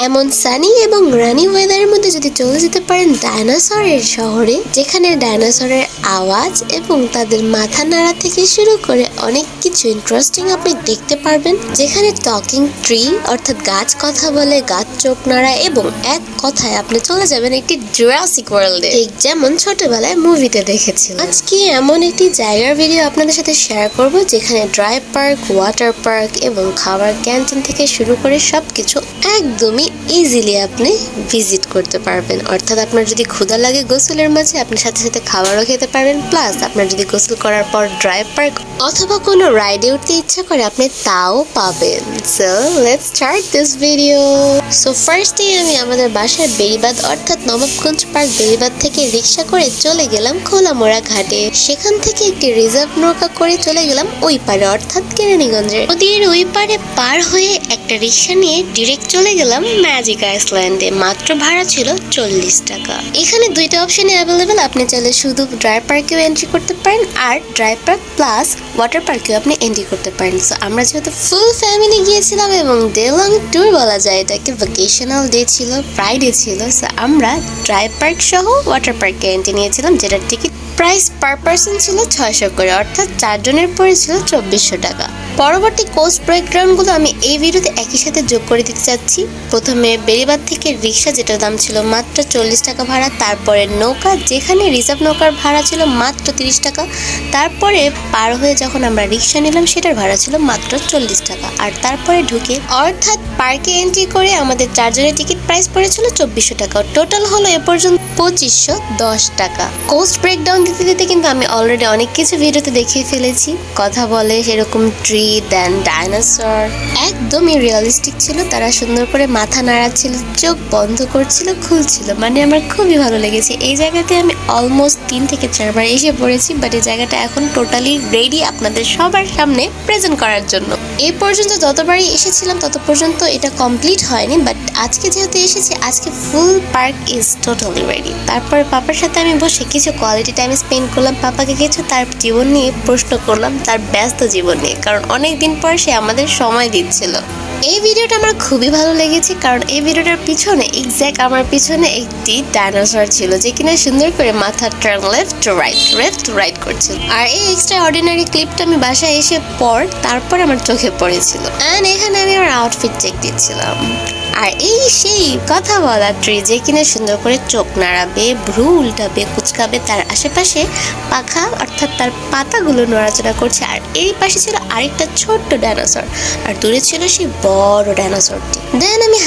এমন সানি এবং রানি ওয়েদারের মধ্যে যদি চলে যেতে পারেন ডাইনোসরের শহরে, যেখানে ডাইনোসরের আওয়াজ এবং তাদের মাথা নাড়া থেকে শুরু করে অনেক কিছু ইন্টারেস্টিং আপনি দেখতে পারবেন, যেখানে টকিং ট্রি অর্থাৎ গাছ কথা বলে, গাছ চোখ নাড়া এবং এক কথায় আপনি চলে যাবেন একটি জুরাসিক ওয়ার্ল্ডে, ঠিক যেমন ছোটবেলায় মুভিতে দেখেছিলাম। আজকে এমন একটি জায়গার ভিডিও আপনাদের সাথে শেয়ার করব যেখানে ড্রাই পার্ক, ওয়াটার পার্ক এবং খাবার ক্যান্টিন থেকে শুরু করে সবকিছু একদমই ইজিলি আপনি ভিজিট করতে পারবেন। অর্থাৎ আপনার যদি ক্ষুধা লাগে গোসলের মাঝে, আপনি সাথে সাথে খাবারও খেতে পারবেন, প্লাস আপনার যদি গোসল করার পর ড্রাই পার্ক অথবা কোনো রাইডে উঠতে ইচ্ছা করে আপনি তাও পাবেন। So let's start this video. So ফার্স্টে আমি আমাদের বাসার বেড়িবাঁধ অর্থাৎ নবাবগঞ্জ পার্ক বেড়িবাঁধ থেকে রিক্সা করে চলে গেলাম খোলামোড়া ঘাটে। সেখান থেকে একটি রিজার্ভ নৌকা করে চলে গেলাম ওই পারে অর্থাৎ কেরানীগঞ্জে। নদীর ওই পারে পার হয়ে একটা রিক্সা নিয়ে ডিরেক্ট চলে গেলাম ম্যাজিক আইসল্যান্ডে। মাত্র ভাড়া ছিল 40 টাকা। এখানে দুইটা অপশনে অ্যাভেলেবেল, আপনি চাইলে শুধু ড্রাই পার্কেও এন্ট্রি করতে পারেন আর ড্রাই পার্ক প্লাস ওয়াটার পার্কেও আপনি এন্ট্রি করতে পারেন। সো আমরা যেহেতু ফুল ফ্যামিলি গিয়েছিলাম এবং ডে লং ট্যুর বলা যায় এটাকে, ভ্যাকেশনাল ডে ছিল, ফ্রাইডে ছিল, সো আমরা ড্রাই পার্ক সহ ওয়াটার পার্কে এন্ট্রি নিয়েছিলাম, যেটার টিকিট প্রাইস পার পার্সন ছিল 600 করে, অর্থাৎ 4 জনের পড়েছিল 2400 টাকা। পরবর্তী কোস্ট ব্রেকডাউনগুলো আমি এই ভিডিওতে একই সাথে যোগ করে দিতে চাচ্ছি। প্রথমে বেড়িবাঁধ থেকে রিক্সা, যেটার দাম ছিল মাত্র 40 টাকা ভাড়া, তারপরে নৌকা, যেখানে রিজার্ভ নৌকার ভাড়া ছিল মাত্র 30 টাকা, তারপরে পার হয়ে যখন আমরা রিক্সা নিলাম সেটার ভাড়া ছিল মাত্র 40 টাকা, আর তারপরে ঢুকে অর্থাৎ পার্কে এন্ট্রি করে আমাদের 4 জনের টিকিট প্রাইস পড়েছিল 2400 টাকা। টোটাল হলো এ পর্যন্ত 2510 টাকা। কোস্ট ব্রেকডাউন দিতে দিতে কিন্তু আমি অলরেডি অনেক কিছু ভিডিওতে দেখিয়ে ফেলেছি। কথা বলে সেরকম ট্রি, দেন ডাইনোসর, একদমই রিয়েলিস্টিক ছিল। তারা সুন্দর করে মাথা নাড়াচ্ছিল, চোখ বন্ধ করছিল, খুলছিল, মানে আমার খুবই ভালো লেগেছে। এই জায়গাতে আমি অলমোস্ট 3 থেকে 4 বার এসে পড়েছি, বাট এই জায়গাটা এখন টোটালি রেডি আপনাদের সবার সামনে প্রেজেন্ট করার জন্য। এই পর্যন্ত যতবারই এসেছিলাম তত পর্যন্ত এটা কমপ্লিট হয়নি, বাট আজকে যেহেতু এসেছি, আজকে ফুল পার্ক ইজ টোটালি রেডি। তারপর পাপার সাথে আমি বসে কিছু কোয়ালিটি টাইম স্পেন্ড করলাম, পাপাকে কিছু তার জীবন নিয়ে প্রশ্ন করলাম, তার ব্যস্ত জীবন নিয়ে, কারণ অনেকদিন পর সে আমাদের সময় দিচ্ছিল। এই ভিডিওটা আমার খুবই ভালো লেগেছে, কারণ এই ভিডিওটার পিছনে এক্স্যাক্ট আমার পিছনে একটি ডাইনোসর ছিল, যে কিনা সুন্দর করে মাথা টার্ন লেফট টু রাইট করছিল। আর এই এক্সট্রা অর্ডিনারি ক্লিপটা আমি বাসায় এসে তারপর আমার চোখে পড়েছিল। অ্যান্ড এখানে আমি আমার আউটফিট চেক দিচ্ছিলাম। আর এই সেই কথা বলা ট্রি, যে কিনা সুন্দর করে চোখ নাড়াবে, ভ্রু উল্টাবে, কুচকাবে, তার আশেপাশে পাখা অর্থাৎ তার পাতাগুলো নড়াচড়া করছে। আর এই পাশে ছিল আরেকটা ছোট্ট ডাইনোসর, আর দূরে ছিল সেই বড় ডাইনোসরটি। দেন আমি